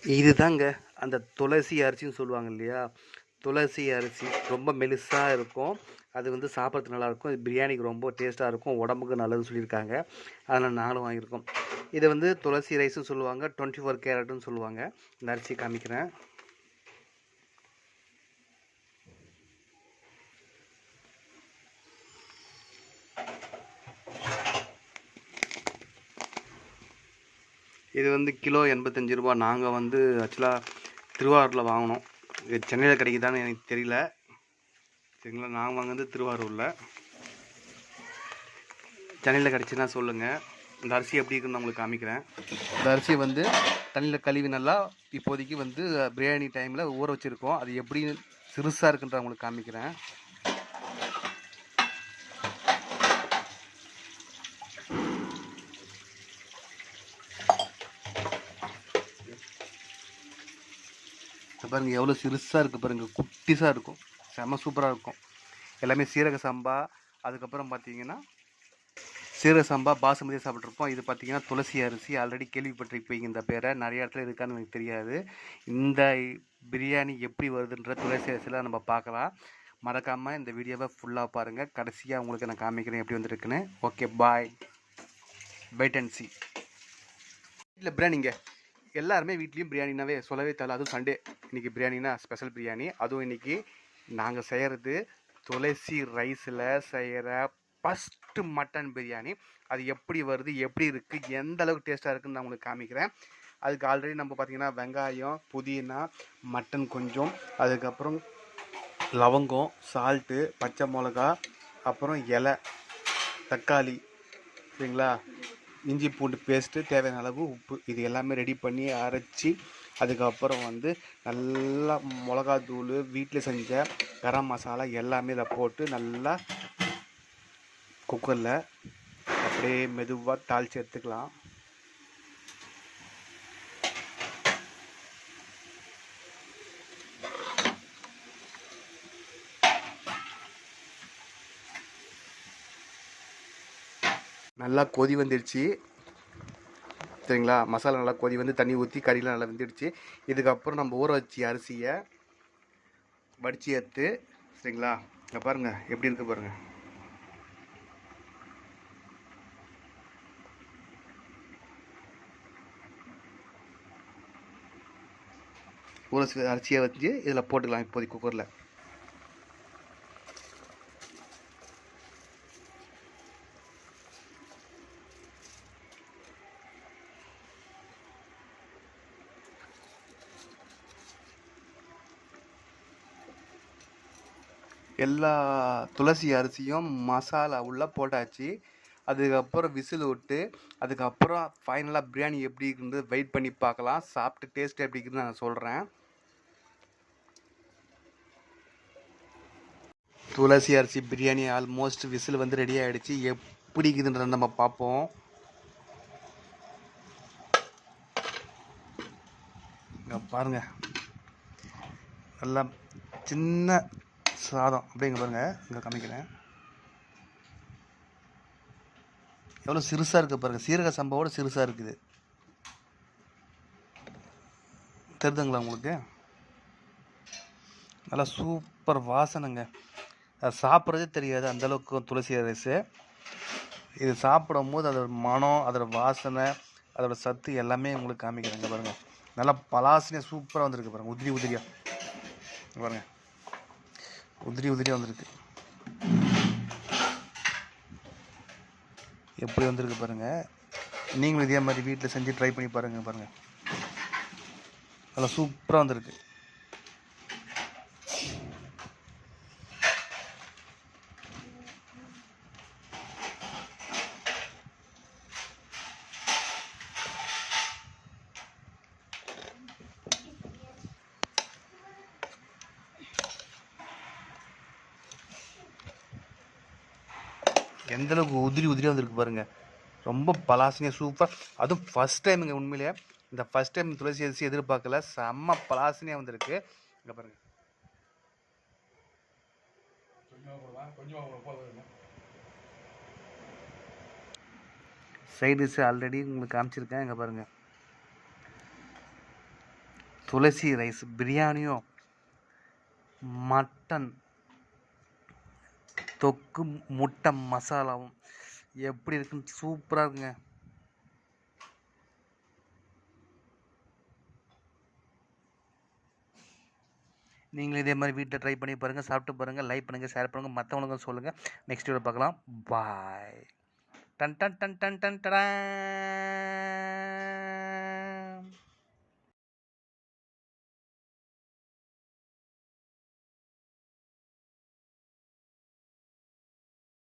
இதுதாங்க அந்த துளசி அரிசின்னு சொல்லுவாங்க இல்லையா? துளசி அரிசி ரொம்ப மெலிசா இருக்கும். அது வந்து சாப்பிட்றதுக்கு நல்லாயிருக்கும். இது பிரியாணிக்கு ரொம்ப டேஸ்ட்டா இருக்கும். உடம்புக்கு நல்லதுன்னு சொல்லியிருக்காங்க. அதனால நாங்களும் வாங்கியிருக்கோம். இத வந்து துளசி ரைஸ்ன்னு சொல்லுவாங்க. 24 கேரட்டுன்னு சொல்லுவாங்க. இந்த அரிசி காமிக்கிறேன். இது வந்து கிலோ ரூ. 85. நாங்க வந்து ஆக்சுவலா திருவாரூர்ல வாங்குனோம். இது சென்னையில கிடைக்குதான்னு எனக்கு தெரியல. சரிங்களா? நான் வாங்குனது திருவாரூர்ல. சென்னையில் கிடச்சின்னா சொல்லுங்கள். இந்த அரிசி எப்படி இருக்குன்னு நான் உங்களுக்கு காமிக்கிறேன். இந்த அரிசியை வந்து தண்ணியில் கழுவி நல்லா இப்போதைக்கு வந்து பிரியாணி டைமில் ஊற வச்சுருக்கோம். அது எப்படி சிறுசாக இருக்குன்ற உங்களுக்கு காமிக்கிறேன். பாருங்கள் எவ்வளோ சிறுசாக இருக்குது பாருங்கள், குட்டிஸாக இருக்கும். செம்ம சூப்பராக இருக்கும். எல்லாமே சீரக சம்பா, அதுக்கப்புறம் பார்த்தீங்கன்னா சீரக சம்பா பாசுமதி சாப்பிட்ருப்போம். இது பார்த்தீங்கன்னா துளசி அரிசி. ஆல்ரெடி கேள்விப்பட்டிருப்பீங்க இந்த பேரை. நிறைய இடத்துல இருக்கான்னு எனக்கு தெரியாது. இந்த பிரியாணி எப்படி வருதுன்ற துளசி அரிசியில் நம்ம பார்க்கலாம். மறக்காமல் இந்த வீடியோவை ஃபுல்லாக பாருங்கள். கடைசியாக உங்களுக்கு நான் காமிக்கிறேன் எப்படி வந்துருக்குன்னு. Okay, bye. Wait and see. இல்லை பிரியாணிங்க, எல்லாருமே வீட்லேயும் பிரியாணினாவே சொல்லவே தேவை. அதுவும் சண்டே இன்றைக்கி பிரியாணினா ஸ்பெஷல் பிரியாணி. அதுவும் இன்றைக்கி நாங்கள் செய்கிறது துளசி ரைஸில் செய்கிற ஃபஸ்ட்டு மட்டன் பிரியாணி. அது எப்படி வருது, எப்படி இருக்குது, எந்த அளவுக்கு டேஸ்ட்டாக இருக்குதுன்னு நான் உங்களுக்கு காமிக்கிறேன். அதுக்கு ஆல்ரெடி நம்ம பார்த்திங்கன்னா வெங்காயம், புதினா, மட்டன் கொஞ்சம், அதுக்கப்புறம் லவங்கம், சால்ட்டு, பச்சை மிளகா, அப்புறம் இலை, தக்காளி, சரிங்களா, இஞ்சி பூண்டு பேஸ்ட்டு, தேவையான அளவு உப்பு, இது எல்லாமே ரெடி பண்ணி அரைச்சி அதுக்கப்புறம் வந்து நல்லா மிளகாத்தூள், வீட்டில் செஞ்ச கரம் மசாலா எல்லாமே இதை போட்டு நல்லா குக்கரில் அப்படியே மெதுவாக தாளித்து எடுத்துக்கலாம். நல்லா கொதி வந்துடுச்சு, சரிங்களா. மசாலா நல்லா கொதி வந்து தண்ணி ஊற்றி கறியெலாம் நல்லா வெந்துடுச்சு. இதுக்கப்புறம் நம்ம ஊற வச்சு அரிசியை வடித்து எடுத்து, சரிங்களா, இங்கே பாருங்கள் எப்படி இருக்குது பாருங்கள். ஊற அரிசியை வச்சு இதில் போட்டுக்கலாம் இப்போதைக்கு குக்கரில். எல்லா துளசி அரிசியும் மசாலா உள்ளே போட்டாச்சு. அதுக்கப்புறம் விசில் விட்டு அதுக்கப்புறம் ஃபைனலாக பிரியாணி எப்படி இருக்குன்னு வெயிட் பண்ணி பார்க்கலாம். சாப்பிட்டு டேஸ்ட் எப்படி இருக்குன்னு நான் சொல்கிறேன். துளசி அரிசி பிரியாணி ஆல்மோஸ்ட் விசில் வந்து ரெடி ஆகிடுச்சு. எப்படி இருக்குதுன்றத நம்ம பார்ப்போம். இங்கே பாருங்கள், நல்லா சின்ன சாதம் அப்படிங்க பாருங்கள். இங்கே காமிக்கிறேன் எவ்வளோ சிறுசாக இருக்குது பாருங்கள். சீரக சம்பாவோட சிறுசாக இருக்குது. தெரியுதுங்களா உங்களுக்கு? நல்லா சூப்பர் வாசனைங்க. அது சாப்பிட்றதே தெரியாது அந்தளவுக்கு துளசி ரைஸு. இது சாப்பிடும் போது அதோட மனம், அதோட வாசனை, அதோட சத்து எல்லாமே உங்களுக்கு காமிக்கிறேங்க பாருங்கள். நல்லா பலாசனையாக சூப்பராக வந்திருக்கு பாருங்கள். உதிரி உதிரியாக பாருங்கள், உதிரி உதிரியாக வந்திருக்கு. எப்படி வந்திருக்கு பாருங்கள். நீங்களும் இதே மாதிரி வீட்டில் செஞ்சு ட்ரை பண்ணி பாருங்கள். பாருங்கள் நல்லா சூப்பராக வந்திருக்கு. எந்தளவுக்கு உதிரி உதிரியாக வந்திருக்கு பாருங்கள். ரொம்ப பலாசனையாக சூப்பர். அதுவும் ஃபஸ்ட் டைமுங்க. உண்மையிலேயே இந்த ஃபஸ்ட் டைம் துளசி அரிசி எதிர்பார்க்கல. செம்ம பலாசனையாக வந்திருக்கு. இங்கே பாருங்கள். சைட் டிஷ் ஆல்ரெடி உங்களுக்கு காமிச்சிருக்கேன். இங்கே பாருங்கள், துளசி ரைஸ் பிரியாணியும் மட்டன் தொக்கு முட்டை மசாலாவும் எப்படி இருக்குன்னு சூப்பராக இருக்குங்க. நீங்களும் இதே மாதிரி வீட்டில் ட்ரை பண்ணி பாருங்கள், சாப்பிட்டு பாருங்கள், லைக் பண்ணுங்கள், ஷேர் பண்ணுங்கள், மற்றவங்களுக்கும் சொல்லுங்கள். நெக்ஸ்ட் வீடியோ பார்க்கலாம். பாய். டன் டன் டன் டன் டன் டடன்.